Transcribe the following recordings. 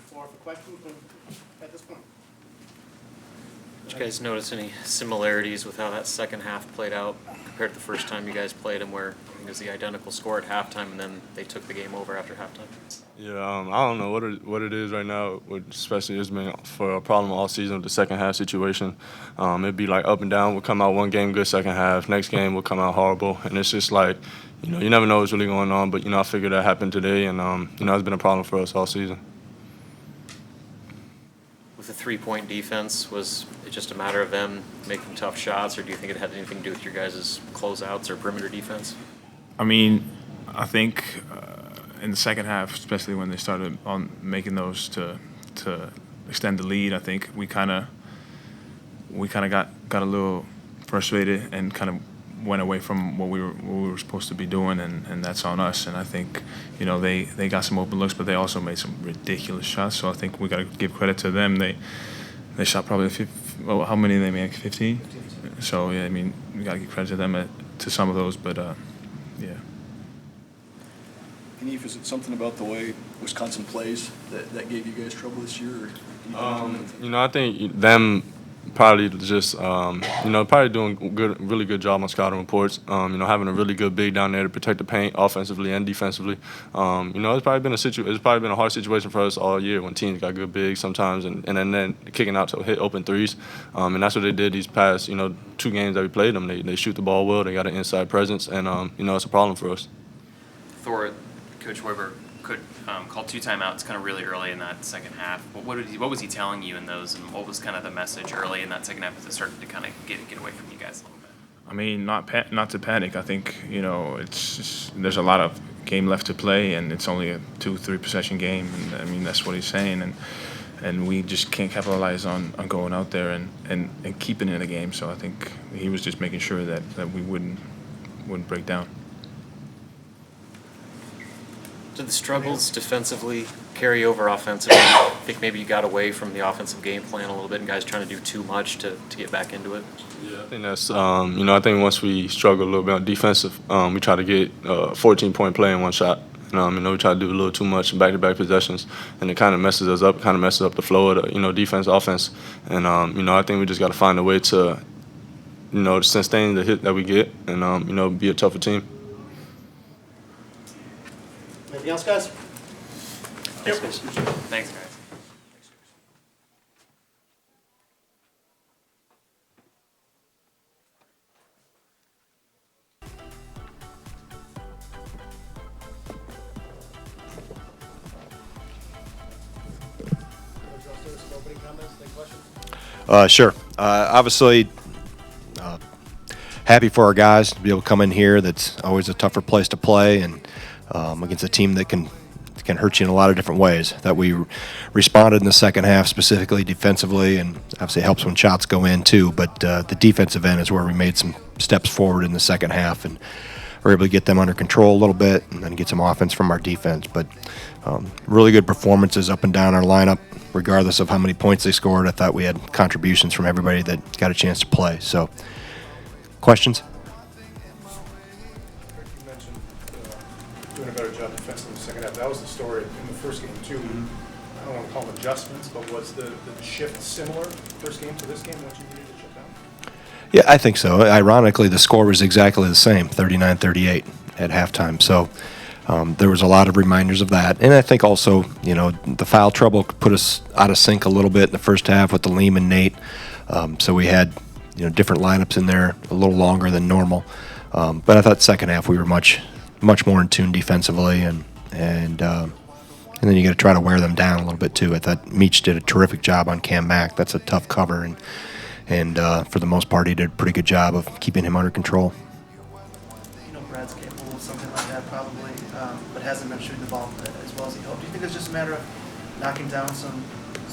floor for questions at this point. Did you guys notice any similarities with how that second half played out compared to the first time you guys played them, where it was the identical score at halftime and then they took the game over after halftime? Yeah, I don't know what it is right now, especially it's been for a problem all season with the second half situation. It'd be like up and down. We'll come out one game good second half, next game we'll come out horrible, and it's just like, you never know what's really going on. But I figured that happened today, and it's been a problem for us all season. With the three-point defense, was it just a matter of them making tough shots, or do you think it had anything to do with your guys' closeouts or perimeter defense? I mean, I think in the second half, especially when they started on making those to extend the lead, I think we kind of got a little frustrated and kind of went away from what we were supposed to be doing, and that's on us. And I think they got some open looks, but they also made some ridiculous shots. So I think we got to give credit to them. They shot probably how many did they make? 15. So yeah, I mean, we got to give credit to them to some of those, but yeah. And Eve, is it something about the way Wisconsin plays that gave you guys trouble this year? I think them probably just probably doing really good job on scouting reports. Having a really good big down there to protect the paint offensively and defensively. It's probably been a hard situation for us all year when teams got good bigs sometimes, and then kicking out to hit open threes. And that's what they did these past 2 games that we played them. They shoot the ball well. They got an inside presence, and it's a problem for us. Thor, Coach Weber could call 2 timeouts kind of really early in that second half. What was he telling you in those, and what was kind of the message early in that second half as it started to kind of get away from you guys a little bit? I mean, not to panic. I think it's just, there's a lot of game left to play, and it's only a 2-3 possession game, and I mean that's what he's saying, and we just can't capitalize on going out there and keeping it in the game. So I think he was just making sure that we wouldn't break down. Did the struggles defensively carry over offensively? I think maybe you got away from the offensive game plan a little bit, and guys trying to do too much to get back into it. Yeah, I think that's I think once we struggle a little bit on defensive, we try to get 14-point play in one shot. We try to do a little too much back-to-back possessions, and it kind of messes us up. Kind of messes up the flow of the defense, offense, and I think we just got to find a way to sustain the hit that we get, and be a tougher team. Anything else, guys? Thanks, guys. Thanks, guys. Sure. Obviously, happy for our guys to be able to come in here. That's always a tougher place to play, and against a team that can hurt you in a lot of different ways. That we responded in the second half, specifically defensively, and obviously it helps when shots go in too. But the defensive end is where we made some steps forward in the second half, and were able to get them under control a little bit, and then get some offense from our defense. But really good performances up and down our lineup, regardless of how many points they scored. I thought we had contributions from everybody that got a chance to play. So, questions? You mentioned doing a better job defensively in the second half. That was the story in the first game too. I don't want to call them adjustments, but was the shift similar first game to this game? What you needed to shut down? Yeah, I think so. Ironically, the score was exactly the same, 39-38 at halftime. So there was a lot of reminders of that. And I think also, the foul trouble put us out of sync a little bit in the first half with the Liam and Nate. So we had, different lineups in there a little longer than normal. But I thought second half we were much more in tune defensively, and then you got to try to wear them down a little bit too. I thought Meach did a terrific job on Cam Mack. That's a tough cover, and for the most part, he did a pretty good job of keeping him under control. Brad's capable of something like that probably, but hasn't been shooting the ball as well as he hoped. Do you think it's just a matter of knocking down some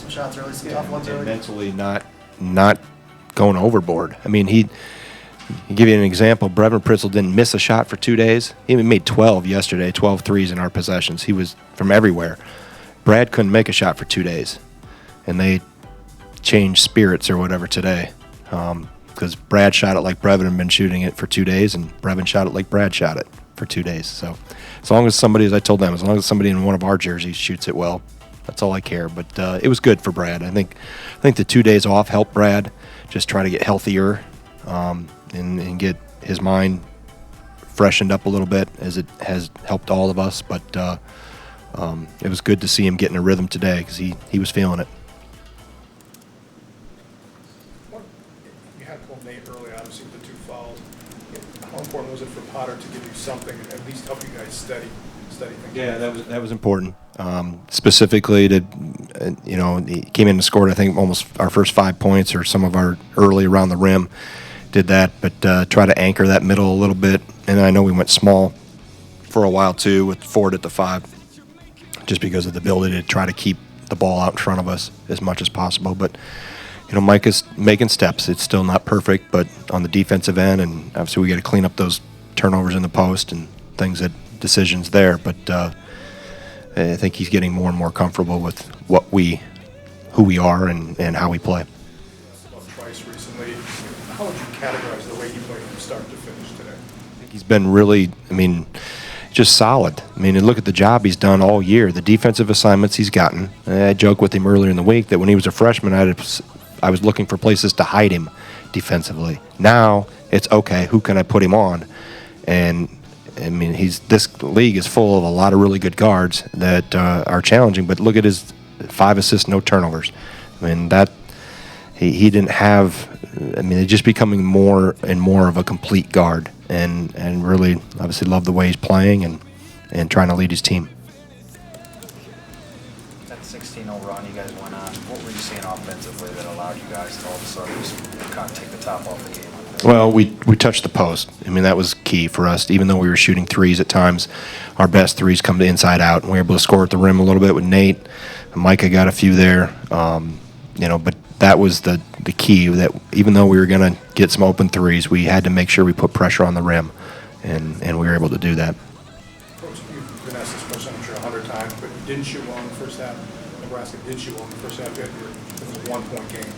shots early, some tough ones early? Mentally not going overboard. I mean, he give you an example. Brevin Pritzel didn't miss a shot for 2 days. He made 12 yesterday, 12 threes in our possessions. He was from everywhere. Brad couldn't make a shot for 2 days, and they changed spirits or whatever today, because Brad shot it like Brevin had been shooting it for 2 days, and Brevin shot it like Brad shot it for 2 days. So as long as somebody, as I told them, as long as somebody in one of our jerseys shoots it well, That's all I care. But it was good for Brad. I think the 2 days off helped Brad just try to get healthier and get his mind freshened up a little bit, as it has helped all of us. But it was good to see him get in a rhythm today, because he was feeling it. You had pulled Nate early, obviously, with the 2 fouls. How important was it for Potter to give you something, and at least help you guys steady things? Yeah, that was important. Specifically to, he came in and scored, I think, almost our first 5 points, or some of our early around the rim. Did that, but try to anchor that middle a little bit. And I know we went small for a while too, with Ford at the 5, just because of the ability to try to keep the ball out in front of us as much as possible. But Mike is making steps. It's still not perfect, but on the defensive end, and obviously we got to clean up those turnovers in the post and decisions there. But I think he's getting more and more comfortable with who we are and how we play. About Trice recently. How would you categorize the way he played from start to finish today? I think he's been really, just solid. Look at the job he's done all year, the defensive assignments he's gotten. I joked with him earlier in the week that when he was a freshman, I was looking for places to hide him defensively. Now it's okay, who can I put him on? And this league is full of a lot of really good guards that are challenging. But look at his 5 assists, no turnovers. That he didn't have. He's just becoming more and more of a complete guard, and really obviously love the way he's playing and trying to lead his team. That 16-0 run you guys went on, what were you seeing offensively that allowed you guys to all of a sudden just kind of take the top off the game? Well, we touched the post. That was key for us. Even though we were shooting threes at times, our best threes come to inside out, and we were able to score at the rim a little bit with Nate. Micah got a few there, but that was the key, that even though we were going to get some open threes, we had to make sure we put pressure on the rim, and we were able to do that. Coach, you've been asked this question, I'm sure, 100 times, but you didn't shoot well in the first half. Nebraska did shoot well in the first half. It was a 1-point game.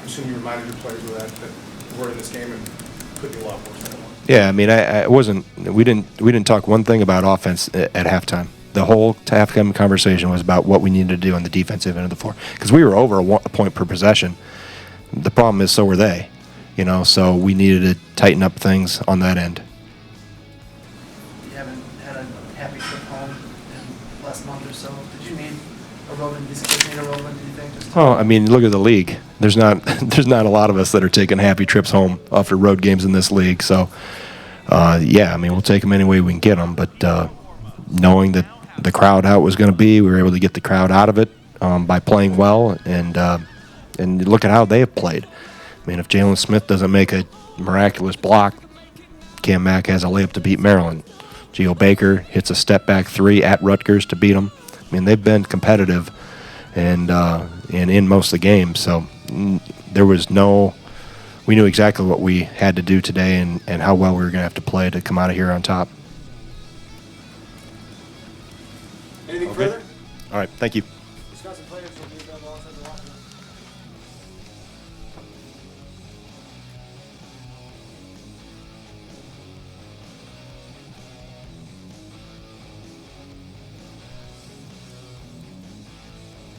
I assume you reminded your players of that we're in this game and could be a lot worse than it was. Yeah, I wasn't. We didn't talk one thing about offense at halftime. The whole halftime conversation was about what we needed to do on the defensive end of the floor, because we were over a point per possession. The problem is, so were they. So we needed to tighten up things on that end. You haven't had a happy trip home in the last month or so. Did you need a road? These kids need a road, do you think? Look at the league. There's not a lot of us that are taking happy trips home after road games in this league. So, we'll take them any way we can get them. But knowing that the crowd, how it was going to be, we were able to get the crowd out of it by playing well, and look at how they have played. If Jalen Smith doesn't make a miraculous block, Cam Mack has a layup to beat Maryland. Geo Baker hits a step-back 3 at Rutgers to beat them. They've been competitive and in most of the games. So there was we knew exactly what we had to do today and how well we were going to have to play to come out of here on top. Anything further? All right, thank you.